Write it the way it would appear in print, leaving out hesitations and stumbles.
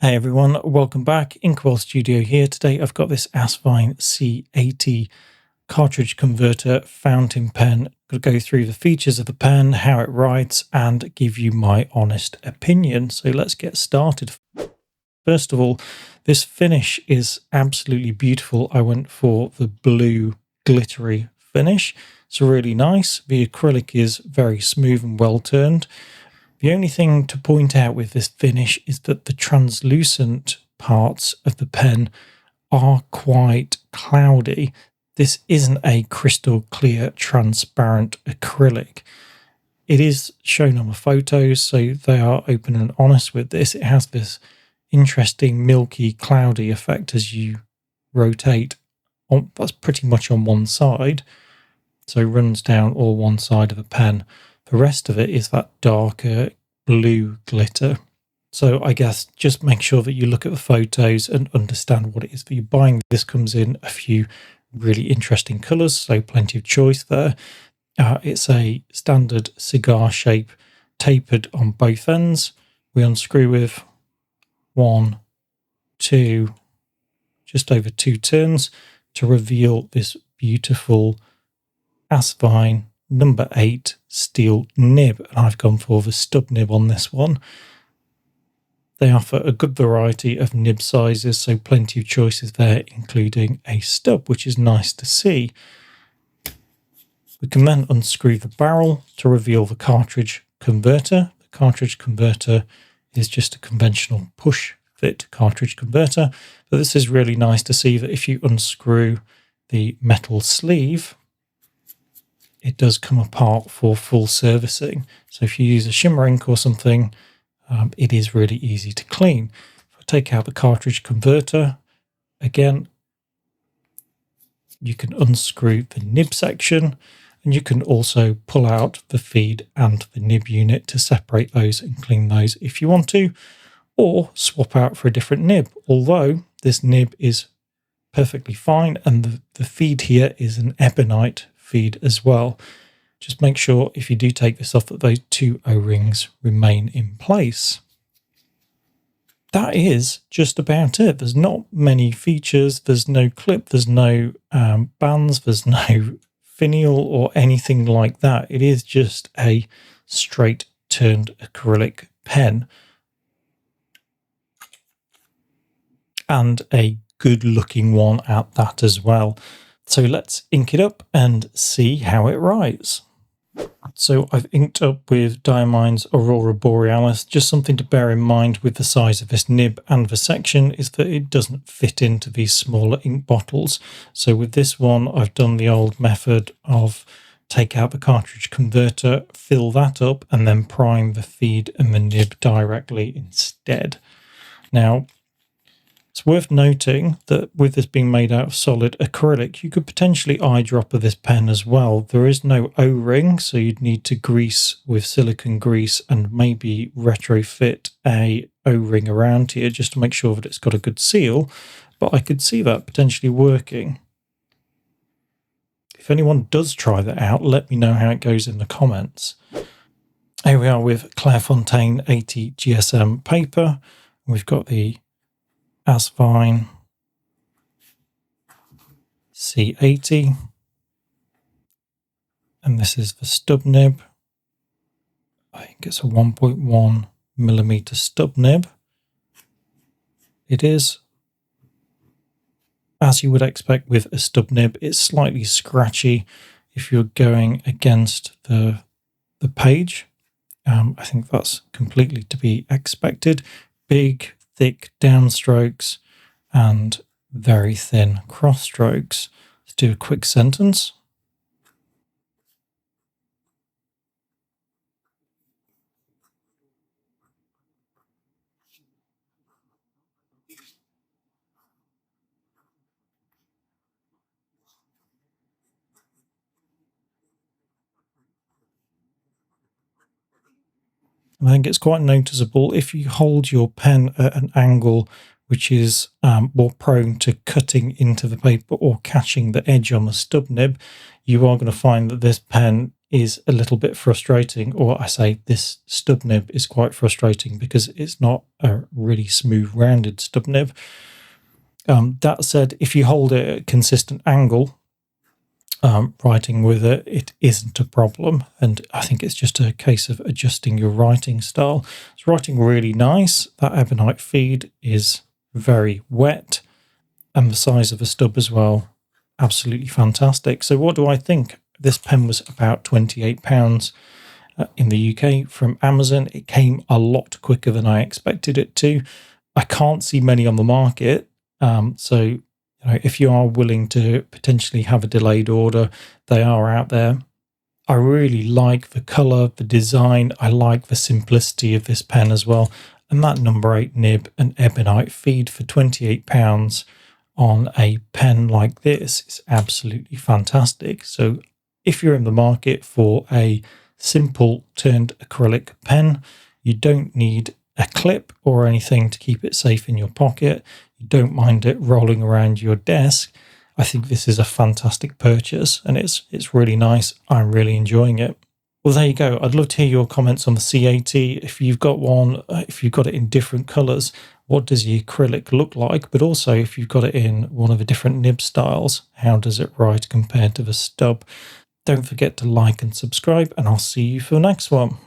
Hey everyone, welcome back. Inkwell Studio here. Today I've got this Aspine C80 cartridge converter fountain pen. I'm going to go through the features of the pen, how it writes, and give you my honest opinion. So let's get started. First of all, this finish is absolutely beautiful. I went for the blue glittery finish. It's really nice. The acrylic is very smooth and well turned. The only thing to point out with this finish is that the translucent parts of the pen are quite cloudy. This isn't a crystal clear, transparent acrylic. It is shown on the photos, so they are open and honest with this. It has this interesting milky, cloudy effect as you rotate. That's pretty much on one side, so it runs down all one side of the pen. The rest of it is that darker blue glitter. So I guess just make sure that you look at the photos and understand what it is that you're buying. This comes in a few really interesting colours, so plenty of choice there. It's a standard cigar shape, tapered on both ends. We unscrew with 1, 2, just over 2 turns to reveal this beautiful Aspine number 8 steel nib, and I've gone for the stub nib on this one. They offer a good variety of nib sizes, so plenty of choices there, including a stub, which is nice to see. We can then unscrew the barrel to reveal the cartridge converter. The cartridge converter is just a conventional push fit cartridge converter, but this is really nice to see that if you unscrew the metal sleeve, it does come apart for full servicing. So if you use a shimmer ink or something, it is really easy to clean. If I take out the cartridge converter, again, you can unscrew the nib section, and you can also pull out the feed and the nib unit to separate those and clean those if you want to, or swap out for a different nib, although this nib is perfectly fine, and the feed here is an ebonite feed as well. Just make sure if you do take this off that those 2 O-rings remain in place. That is just about it. There's not many features. There's no clip, there's no bands, there's no finial or anything like that. It is just a straight turned acrylic pen, and a good looking one at that as well. So let's ink it up and see how it writes. So I've inked up with Diamine's Aurora Borealis. Just something to bear in mind with the size of this nib and the section is that it doesn't fit into these smaller ink bottles. So with this one, I've done the old method of take out the cartridge converter, fill that up, and then prime the feed and the nib directly instead. Now, it's worth noting that with this being made out of solid acrylic, you could potentially eyedropper this pen as well. There is no O-ring, so you'd need to grease with silicone grease and maybe retrofit a O-ring around here just to make sure that it's got a good seal, but I could see that potentially working. If anyone does try that out, let me know how it goes in the comments. Here we are with Clairefontaine 80 GSM paper. We've got the Aspine C80, and this is the stub nib. I think it's a 1.1 millimeter stub nib. It is, as you would expect with a stub nib, it's slightly scratchy if you're going against the page. I think that's completely to be expected. Big, thick downstrokes and very thin cross strokes. Let's do a quick sentence. I think it's quite noticeable if you hold your pen at an angle which is more prone to cutting into the paper or catching the edge on the stub nib. You are going to find that this pen is a little bit frustrating, or I say this stub nib is quite frustrating because it's not a really smooth rounded stub nib. That said, if you hold it at a consistent angle, writing with it, it isn't a problem. And I think it's just a case of adjusting your writing style. It's writing really nice. That ebonite feed is very wet, and the size of the stub as well, absolutely fantastic. So what do I think? This pen was about £28 in the UK from Amazon. It came a lot quicker than I expected it to. I can't see many on the market. So if you are willing to potentially have a delayed order, they are out there. I really like the colour, the design. I like the simplicity of this pen as well. And that number 8 nib and ebonite feed for £28 on a pen like this is absolutely fantastic. So if you're in the market for a simple turned acrylic pen, you don't need a clip or anything to keep it safe in your pocket, you don't mind it rolling around your desk, I think this is a fantastic purchase, and it's really nice. I'm really enjoying it. Well, there you go. I'd love to hear your comments on the C80. If you've got one, if you've got it in different colours, what does the acrylic look like? But also, if you've got it in one of the different nib styles, how does it write compared to the stub? Don't forget to like and subscribe, and I'll see you for the next one.